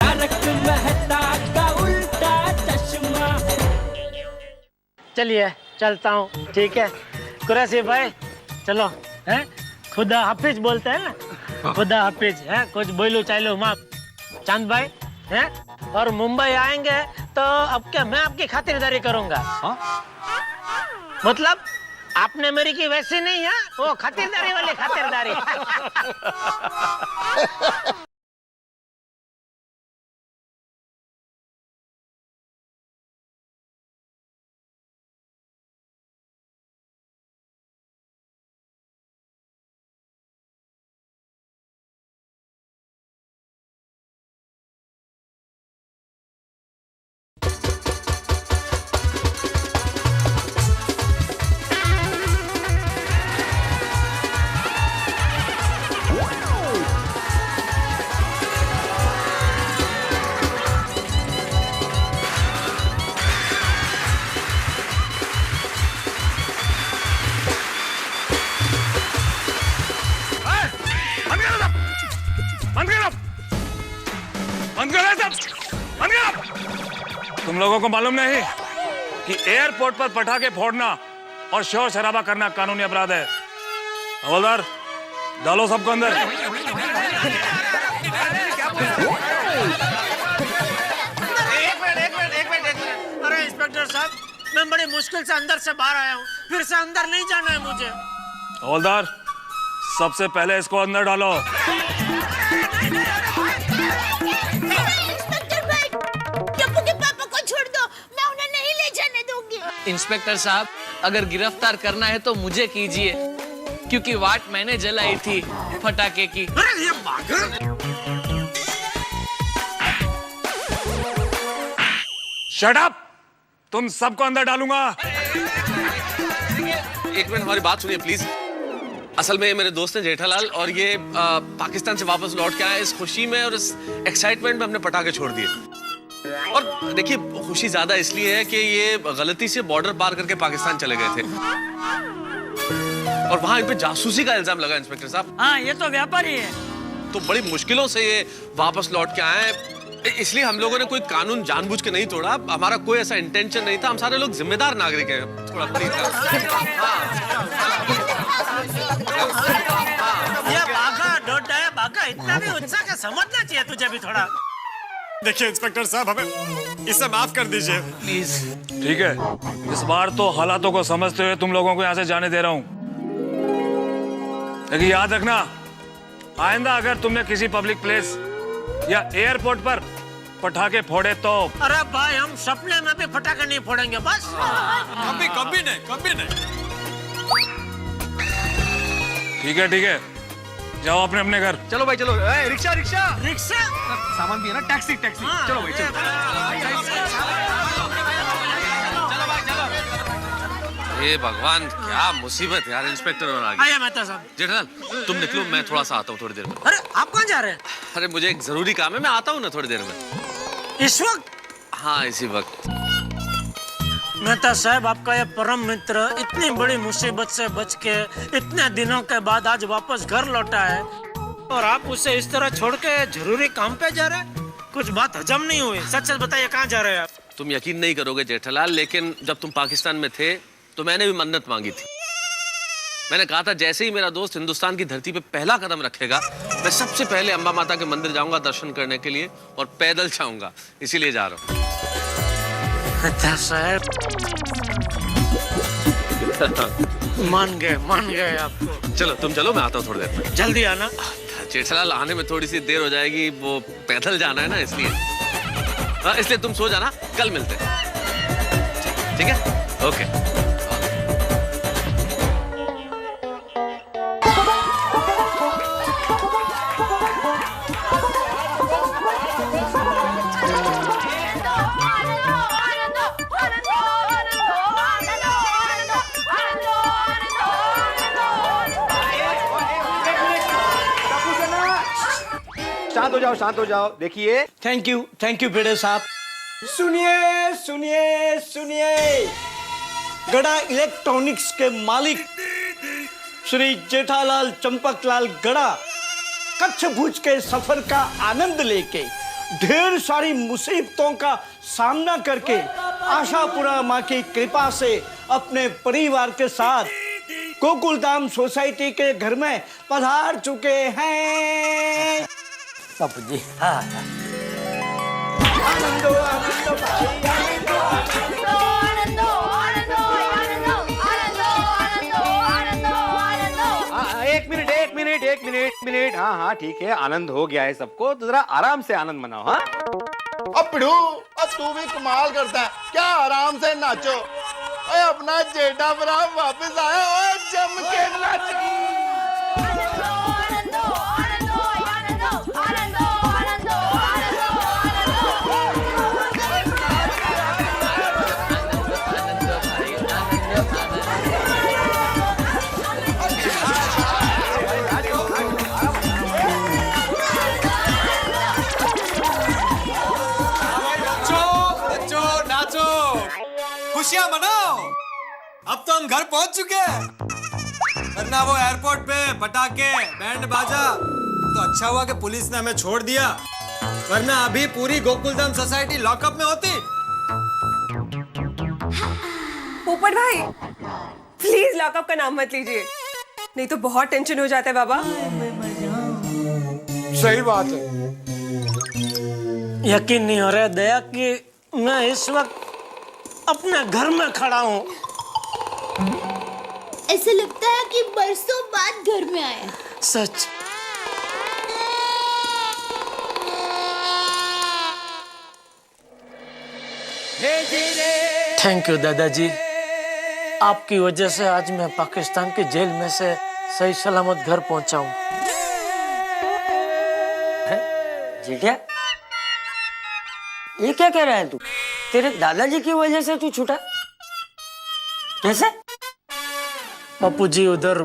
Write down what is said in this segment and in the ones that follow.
तारक मेहता का उल्टा चश्मा। चलिए चलता हूँ, ठीक है कुरैशी भाई, चलो हैं, खुदा हाफिज बोलते हैं ना, खुदा हाफिज है, कुछ बोलो चालो माँ। चांद भाई हैं, और मुंबई आएंगे तो अब क्या मैं आपकी खातिरदारी करूंगा। हाँ? मतलब आपने मेरी की वैसी नहीं है, वो खातिरदारी वाली खातिरदारी। तुम लोगों को मालूम नहीं कि एयरपोर्ट पर पटाखे फोड़ना और शोर शराबा करना कानूनी अपराध है। हवलदार डालो सबको अंदर। एक मिनट। अरे इंस्पेक्टर साहब, मैं बड़ी मुश्किल से अंदर से बाहर आया हूँ, फिर से अंदर नहीं जाना है मुझे। हवलदार सबसे पहले इसको अंदर डालो। इंस्पेक्टर साहब, अगर गिरफ्तार करना है तो मुझे कीजिए, क्योंकि वाट मैंने जलाई थी पटाखे की। अरे ये पागल! Shut up! तुम सबको अंदर डालूंगा। एक मिनट हमारी बात सुनिए प्लीज। असल में मेरे दोस्त हैं जेठालाल, और ये पाकिस्तान से वापस लौट के आए। इस खुशी में और इस एक्साइटमेंट में हमने पटाखे छोड़ दिए। और देखिए, खुशी ज्यादा इसलिए है कि ये गलती से बॉर्डर पार करके पाकिस्तान चले गए थे, और वहां इन पे जासूसी का इल्जाम लगा इंस्पेक्टर साहब। हाँ, ये तो व्यापारी है। तो बड़ी मुश्किलों से ये वापस लौट के आए। इसलिए हम लोगों ने कोई कानून जानबूझ के नहीं तोड़ा, हमारा कोई ऐसा इंटेंशन नहीं था। हम सारे लोग जिम्मेदार नागरिक हैं। थोड़ा प्लीज। ये बाघा डोडा है, बाघा इतना भी उत्साह का समझना चाहिए तुझे भी थोड़ा। देखिए इंस्पेक्टर साहब, हमें इसे माफ कर दीजिए प्लीज। ठीक है, इस बार तो हालातों को समझते हुए तुम लोगों को यहाँ से जाने दे रहा हूँ। लेकिन याद रखना, आइंदा अगर तुमने किसी पब्लिक प्लेस या एयरपोर्ट पर पटाखे फोड़े तो। अरे भाई, हम सपने में भी पटाखे नहीं फोड़ेंगे बस। कभी नहीं। ठीक है, जाओ अपने अपने घर। चलो भाई चलो। रिक्शा। रिक्शा सामान भी है ना, टैक्सी। चलो भाई चलो। ये भगवान, क्या मुसीबत यार। इंस्पेक्टर और आगे। आइए मेहता साहब। जेठालाल तुम निकलो, मैं थोड़ा सा आता हूँ थोड़ी देर में। अरे आप कहाँ जा रहे हैं? अरे मुझे एक जरूरी काम है, मैं आता हूँ ना थोड़ी देर में। इस वक्त? हाँ, इसी वक्त। मेहता साहब, आपका ये परम मित्र इतनी बड़ी मुसीबत से बच के इतने दिनों के बाद आज वापस घर लौटा है, और आप उसे इस तरह छोड़ के जरूरी काम पे जा रहे हैं? कुछ बात हजम नहीं हुई। सच बताइए, कहाँ जा रहे हैं आप? तुम यकीन नहीं करोगे जेठालाल, लेकिन जब तुम पाकिस्तान में थे तो मैंने भी मन्नत मांगी थी। मैंने कहा था जैसे ही मेरा दोस्त हिंदुस्तान की धरती पे पहला कदम रखेगा, मैं सबसे पहले अम्बा माता के मंदिर जाऊंगा दर्शन करने के लिए, और पैदल जाऊंगा। इसीलिए जा रहा हूँ। साहब मान गए आपको। चलो तुम चलो, मैं आता हूँ थोड़ी देर में। जल्दी आना। जेठालाल आने में थोड़ी सी देर हो जाएगी, वो पैदल जाना है ना, इसलिए। हाँ, इसलिए तुम सो जाना, कल मिलते हैं। ठीक है, ओके। शांत हो जाओ। देखिए, थैंक यू पेड़े साहब। सुनिए, गड़ा इलेक्ट्रॉनिक्स के मालिक श्री जेठालाल चंपकलाल गड़ा कच्छ भुज के सफर का आनंद लेके ढेर सारी मुसीबतों का सामना करके आशापुरा माँ की कृपा से अपने परिवार के साथ गोकुलधाम सोसाइटी के घर में पधार चुके हैं। बापू जी हाँ आनंदो आनंदो भाई, आनंदो आनंदो। एक मिनट हाँ हाँ ठीक है, आनंद हो गया है सबको, तो जरा आराम से आनंद मनाओ। हाँ अब पिढ़ू, अब तू भी कमाल करता है, क्या आराम से नाचो। ओए अपना जेठा भरा वापस आया और जम के नाचो। खुशियां मनाओ, अब तो हम घर पहुंच चुके हैं। वरना वो एयरपोर्ट पे पटाखे बैंड बाजा, तो अच्छा हुआ कि पुलिस ने हमें छोड़ दिया, वरना अभी पूरी गोकुलधाम सोसाइटी लॉकअप में होती। पोपट भाई प्लीज लॉकअप का नाम मत लीजिए, नहीं तो बहुत टेंशन हो जाता है बाबा। सही बात है। यकीन नहीं हो रहा दया कि मैं इस वक्त अपने घर में खड़ा हूँ। ऐसा लगता है कि बरसों बाद घर में आया। सच। थैंक यू दादाजी, आपकी वजह से आज मैं पाकिस्तान की जेल में से सही सलामत घर पहुंचा हूँ। जेठिया, ये क्या कह रहा है तू? तेरे दादाजी की वजह से तू छूटा? कैसे? बापू जी उधर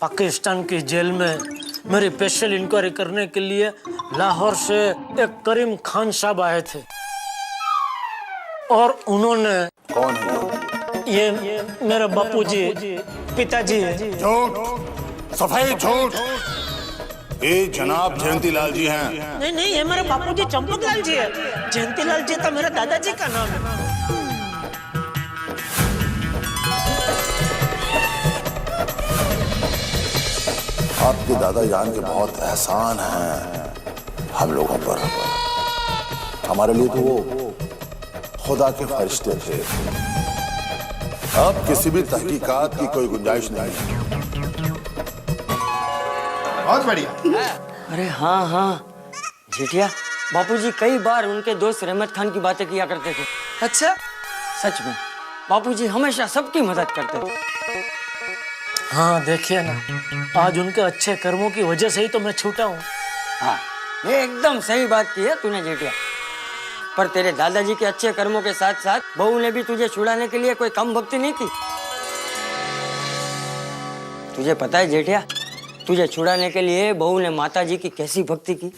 पाकिस्तान की जेल में मेरी स्पेशल इंक्वायरी करने के लिए लाहौर से एक करीम खान साहब आए थे और उन्होंने। कौन है ये मेरे बापू जी पिताजी है। झूठ, सफाई झूठ। ये जनाब जयंतीलाल जी हैं। नहीं नहीं, ये मेरे बापू जी चंपकलाल जी है। जयंतीलाल जी तो मेरे दादाजी का नाम है। आपके दादा जान के बहुत एहसान हैं हम लोगों पर। हमारे लिए तो वो खुदा के फरिश्ते थे। अब किसी भी तहकीकात की कोई गुंजाइश नहीं। बहुत बढ़िया। अरे हाँ हाँ जेठिया, बापूजी कई बार उनके दोस्त रहमत खान की बातें किया करते थे। अच्छा? सच में बापूजी हमेशा सबकी मदद करते थे। हाँ देखिए ना, आज उनके अच्छे कर्मों की वजह से ही तो मैं छूटा हूँ। हाँ, ये एकदम सही बात की है तूने जेठिया। पर तेरे दादाजी के अच्छे कर्मों के साथ साथ बहू ने भी तुझे छुड़ाने के लिए कोई कम भक्ति नहीं की। तुझे पता है जेठिया, तुझे छुड़ाने के लिए बहू ने माताजी की कैसी भक्ति की?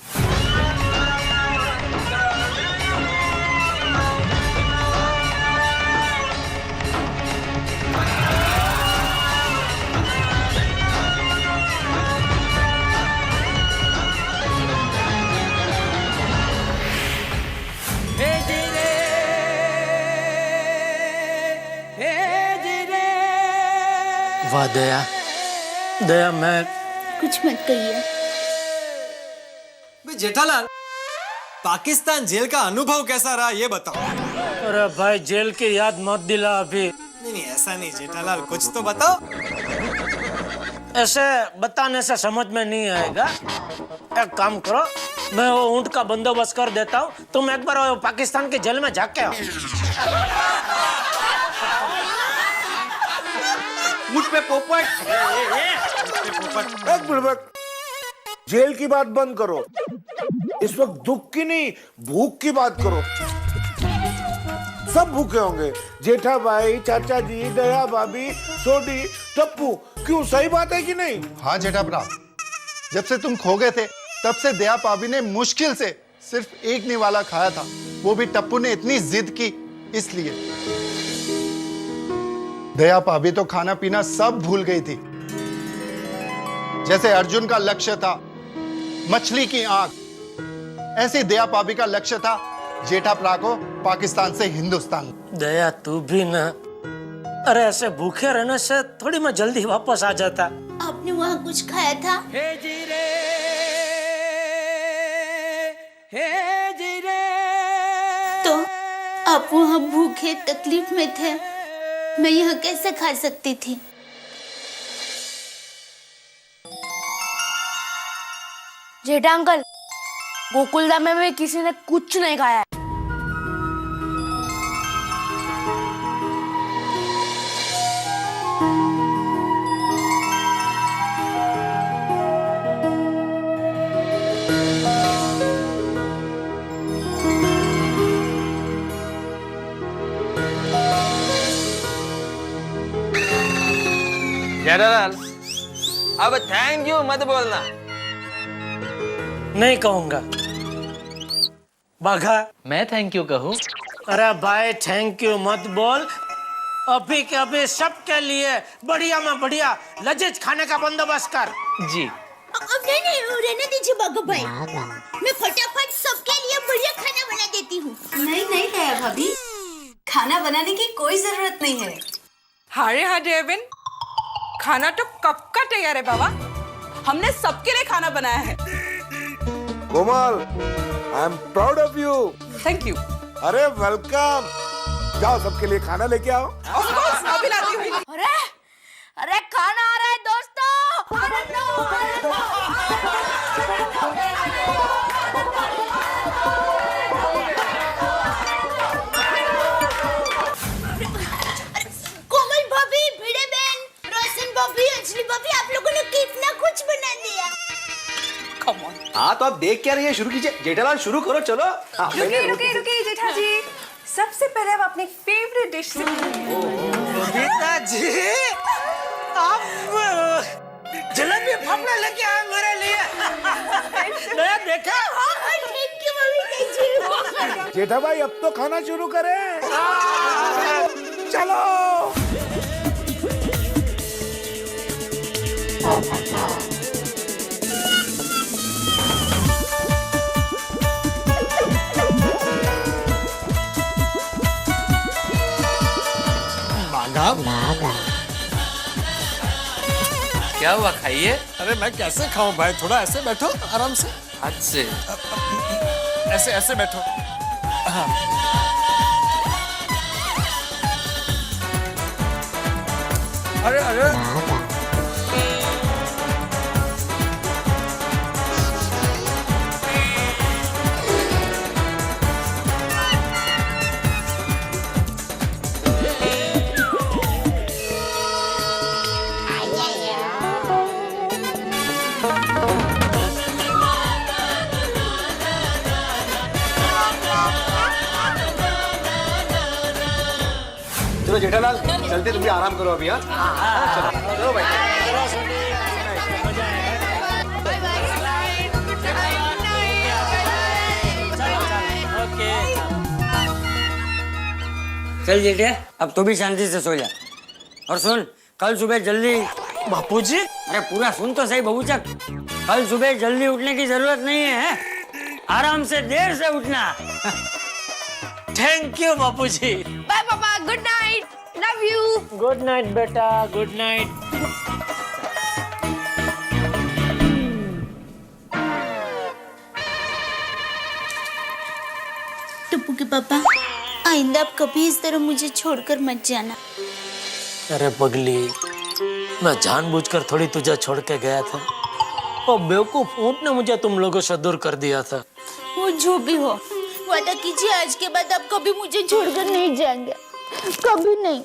वाह दया, दया मैं कुछ मत कहिए। जेठालाल, पाकिस्तान जेल का अनुभव कैसा रहा ये बताओ। अरे भाई जेल की याद मत दिला अभी। नहीं ऐसा नहीं जेठालाल, कुछ तो बताओ। ऐसे बताने से समझ में नहीं आएगा। एक काम करो, मैं वो ऊंट का बंदोबस्त कर देता हूँ, तुम एक बार वो पाकिस्तान की जेल में जाके आओ। मुझ पे पोपट। एक मिनट, जेल की बात बंद करो, इस वक्त दुख की नहीं भूख की बात करो। सब भूखे होंगे, जेठा भाई, चाचा जी, दया भाभी, सोडी, टप्पू। क्यों, सही बात है कि नहीं? हाँ जेठा भरा, जब से तुम खो गए थे तब से दया भाभी ने मुश्किल से सिर्फ एक निवाला खाया था, वो भी टप्पू ने इतनी जिद की इसलिए। दया भाभी तो खाना पीना सब भूल गई थी। जैसे अर्जुन का लक्ष्य था मछली की आंख, ऐसी दया पापी का लक्ष्य था जेठाप्रा को पाकिस्तान से हिंदुस्तान। दया तू भी ना, अरे ऐसे भूखे रहने से थोड़ी मैं जल्दी वापस आ जाता। आपने वहाँ कुछ खाया था? तो आप वहाँ भूखे तकलीफ में थे, मैं यहाँ कैसे खा सकती थी? जेठा अंकल, गोकुलधाम में भी किसी ने कुछ नहीं खाया है। जनरल, अब थैंक यू मत बोलना। नहीं कहूंगा। बाघा, मैं थैंक यू कहूँ? अरे भाई थैंक यू मत बोल। अभी के अभी सबके लिए बढ़िया में बढ़िया लजीज खाने का बंदोबस्त कर। जी। नहीं, रहने दीजिए बाघा भाई, मैं फटाफट सबके लिए बढ़िया खाना बना देती हूँ। नहीं दया भाभी, खाना बनाने की कोई जरूरत नहीं है। हारे हाँ डेविन, खाना तो कब का तैयार है बाबा, हमने सबके लिए खाना बनाया है। Komal, I am proud of you. Thank you. अरे वेलकम, जाओ सबके लिए खाना लेके आओ। ऑफ कोर्स, अभी लाती हूँ। अरे खाना आ रहा है दोस्तों। कोमल भाभी, भिड़े बहन, रोशन भाभी, अंजलि भाभी, आप लोगों ने कितना कुछ बना दिया। हाँ तो आप देख क्या रही है, शुरू कीजिए। जेठालाल शुरू करो, चलो। रुकिए जेठा जी, सबसे पहले आप अपनी फेवरेट डिश से बेटा जी, आप जलेबी फाफड़ा लेके आए मेरे लिए। नया देखा? Thank you mummy. जेठा भाई अब तो खाना शुरू करें। चलो। क्या हुआ, खाइए। अरे मैं कैसे खाऊं भाई, थोड़ा ऐसे बैठो आराम से। हाथ से। ऐसे बैठो। हाँ। अरे चलो जेठालाल, चलते, तुम भी आराम करो अभी। हाँ चलो भाई। चल जेठिया, अब तू भी शांति से सो जा। और सुन, कल सुबह जल्दी। बापूजी, अरे पूरा सुन तो सही बबूचक। कल सुबह जल्दी उठने की जरूरत नहीं है, आराम से देर से उठना। Thank you Bapuji. बाय पापा, good night, love you. Good night बेटा, गुड नाइट। टप्पू के पापा, आइंदा आप कभी इस तरह मुझे छोड़कर मत जाना। अरे पगली, मैं जानबूझकर थोड़ी तुझे छोड़ के गया था। और बेवकूफ ऊंट ने मुझे तुम लोगों से दूर कर दिया था। वो जो भी हो, वादा कीजिए आज के बाद आप कभी मुझे छोड़कर नहीं जाएंगे, कभी नहीं।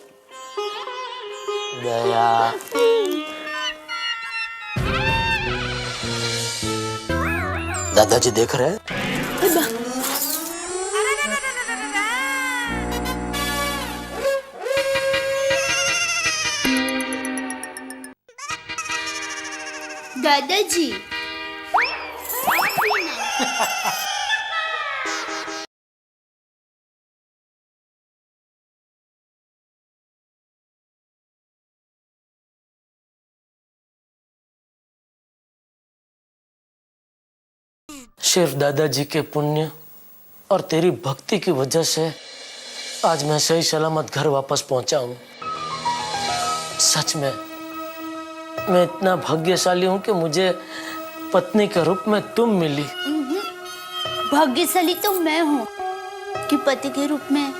दया, दादाजी देख रहे हैं? दादाजी। सिर्फ दादाजी के पुण्य और तेरी भक्ति की वजह से आज मैं सही सलामत घर वापस पहुंचा हूं। सच में मैं इतना भाग्यशाली हूं कि मुझे पत्नी के रूप में तुम मिली। भाग्यशाली तो मैं हूँ कि पति के रूप में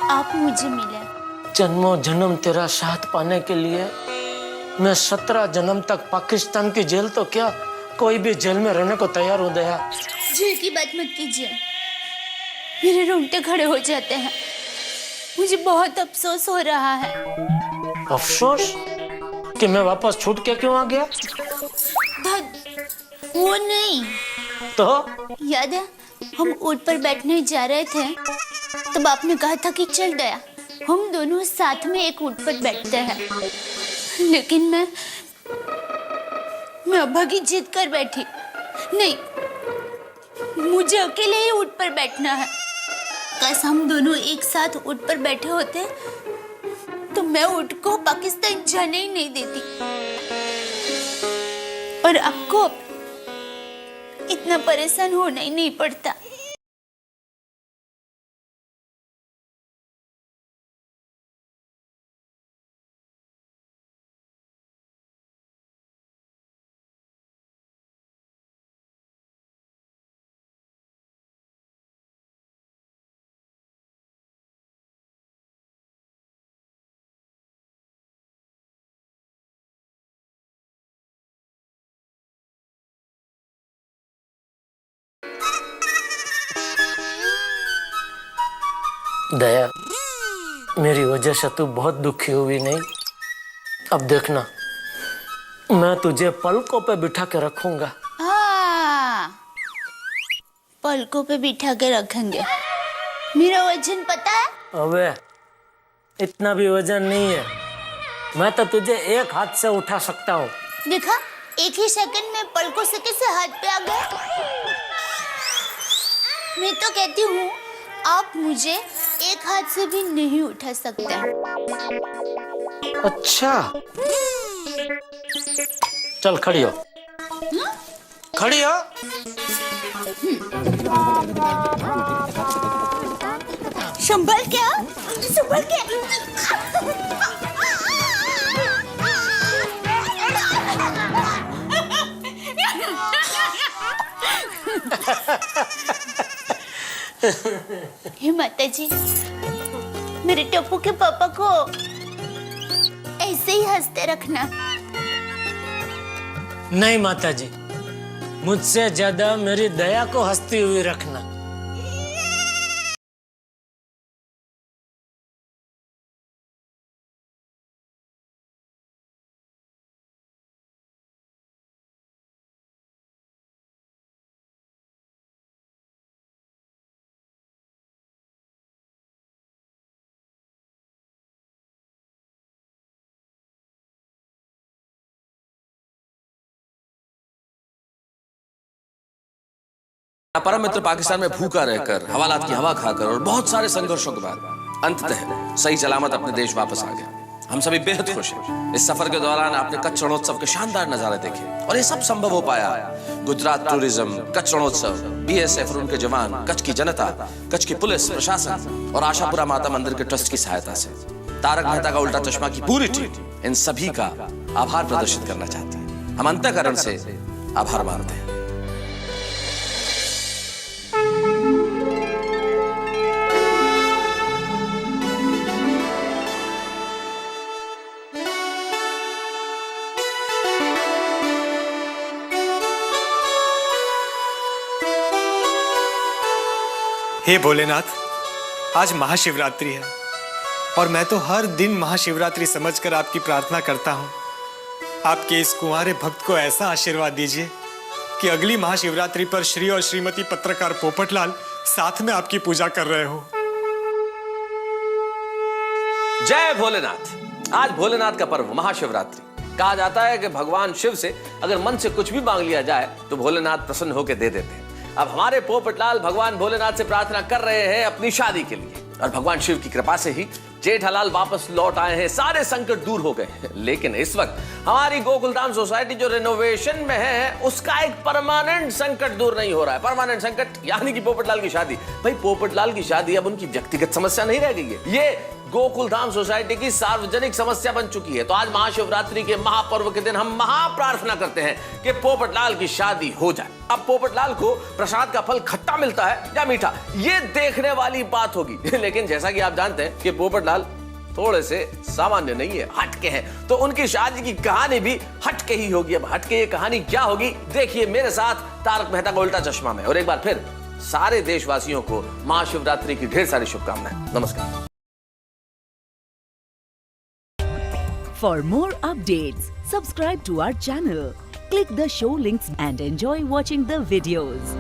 आप मुझे मिले। जन्मों जन्म तेरा साथ पाने के लिए मैं 17 जन्म तक पाकिस्तान की जेल तो क्या कोई भी जेल में रहने को तैयार हूं दया। जेल की बात मत कीजिए, मेरे रोंगटे खड़े हो जाते हैं। मुझे बहुत अफसोस हो रहा है। अफसोस कि मैं वापस छूट के क्यों आ गया? वो नहीं तो याद है हम ऊंट पर बैठने जा रहे थे, तब आपने कहा था कि चल दया हम दोनों साथ में एक ऊंट पर बैठते हैं, लेकिन मैं अब्बा की जिद कर बैठी। नहीं, मुझे अकेले ही ऊंट पर बैठना है। काश हम दोनों एक साथ ऊंट पर बैठे होते तो मैं ऊंट को पाकिस्तान जाने ही नहीं देती और आपको इतना परेशान होना ही नहीं पड़ता। दया, मेरी वजह से तू बहुत दुखी हुई नहीं? अब देखना, मैं तुझे पलकों पे बिठा के रखूंगा। हाँ, पलकों पे बिठा के रखेंगे। मेरा वजन पता है? अबे इतना भी वजन नहीं है, मैं तो तुझे एक हाथ से उठा सकता हूँ। देखा, एक ही सेकंड में पलकों से कैसे हाथ पे आ गए। मैं तो कहती हूँ आप मुझे एक हाथ से भी नहीं उठा सकते। अच्छा, चल खड़ी हो। खड़ी हो। संभल क्या? संभल क्या? हे माता जी, मेरे टप्पू के पापा को ऐसे ही हंसते रखना। नहीं माता जी, मुझसे ज्यादा मेरी दया को हंसती हुई रखना। परम मित्र पाकिस्तान में भूखा रहकर, हवालात की हवा खाकर और बहुत सारे संघर्षों के बाद अंततः सही सलामत अपने देश वापस आ गया। हम सभी बेहद खुश हैं। इस सफर के दौरान आपने कच्छ रणोत्सव के शानदार नजारे देखे और ये सब संभव हो पाया गुजरात टूरिज्म, कच्छ रणोत्सव, BSF और उनके जवान, कच्छ की जनता, कच्छ की पुलिस प्रशासन और आशापुरा माता मंदिर के ट्रस्ट की सहायता से। तारक मेहता का उल्टा चश्मा की पूरी टीम इन सभी का आभार प्रदर्शित करना चाहती है। हम अंतःकरण से आभार मानते हैं। हे भोलेनाथ, आज महाशिवरात्रि है और मैं तो हर दिन महाशिवरात्रि समझकर आपकी प्रार्थना करता हूँ। आपके इस कुंवारे भक्त को ऐसा आशीर्वाद दीजिए कि अगली महाशिवरात्रि पर श्री और श्रीमती पत्रकार पोपटलाल साथ में आपकी पूजा कर रहे हो। जय भोलेनाथ। आज भोलेनाथ का पर्व महाशिवरात्रि। कहा जाता है कि भगवान शिव से अगर मन से कुछ भी मांग लिया जाए तो भोलेनाथ प्रसन्न होकर दे देते हैं। अब हमारे पोपटलाल भगवान भोलेनाथ से प्रार्थना कर रहे हैं अपनी शादी के लिए और भगवान शिव की कृपा से ही जेठालाल वापस लौट आए हैं। सारे संकट दूर हो गए, लेकिन इस वक्त हमारी गोकुलधाम सोसाइटी जो रिनोवेशन में है उसका एक परमानेंट संकट दूर नहीं हो रहा है। परमानेंट संकट यानी कि पोपटलाल की शादी। भाई पोपटलाल की शादी अब उनकी व्यक्तिगत समस्या नहीं रह गई है, ये गोकुलधाम सोसाइटी की सार्वजनिक समस्या बन चुकी है। तो आज महाशिवरात्रि के महापर्व के दिन हम महाप्रार्थना करते हैं कि पोपटलाल की शादी हो जाए। अब पोपटलाल को प्रसाद का फल खट्टा मिलता है या मीठा, ये देखने वाली बात होगी। लेकिन जैसा कि आप जानते हैं कि पोपटलाल थोड़े से सामान्य नहीं है, हटके हैं, तो उनकी शादी की कहानी भी हटके ही होगी। अब हटके ये कहानी क्या होगी, देखिए मेरे साथ तारक मेहता का उल्टा चश्मा में। और एक बार फिर सारे देशवासियों को महाशिवरात्रि की ढेर सारी शुभकामनाएं। नमस्कार। For more updates, subscribe to our channel, click the show links and enjoy watching the videos.